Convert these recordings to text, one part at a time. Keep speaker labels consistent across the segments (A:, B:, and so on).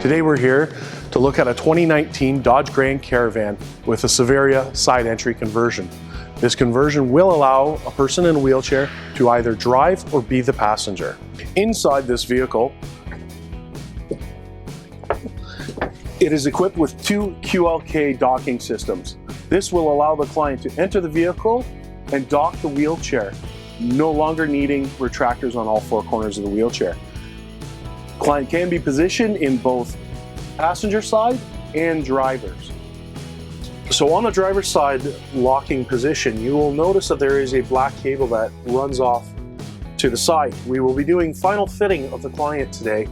A: Today we're here to look at a 2019 Dodge Grand Caravan with a Severia side entry conversion. This conversion will allow a person in a wheelchair to either drive or be the passenger. Inside this vehicle, it is equipped with two QLK docking systems. This will allow the client to enter the vehicle and dock the wheelchair, no longer needing retractors on all four corners of the wheelchair. Client can be positioned in both passenger side and drivers. So on the driver's side locking position, you will notice that there is a black cable that runs off to the side. We will be doing final fitting of the client today.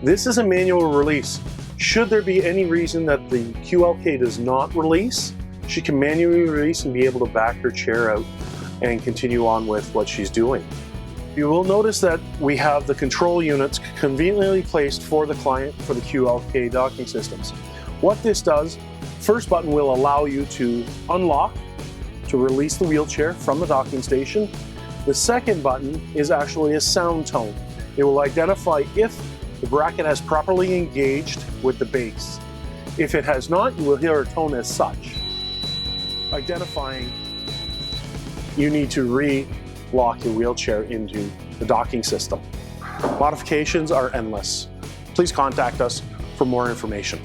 A: This is a manual release. Should there be any reason that the QLK does not release, she can manually release and be able to back her chair out and continue on with what she's doing. You will notice that we have the control units conveniently placed for the client for the QLK docking systems. What this does, first button will allow you to unlock to release the wheelchair from the docking station. The second button is actually a sound tone. It will identify if the bracket has properly engaged with the base. If it has not, you will hear a tone as such, identifying you need to re-lock your wheelchair into the docking system. Modifications are endless. Please contact us for more information.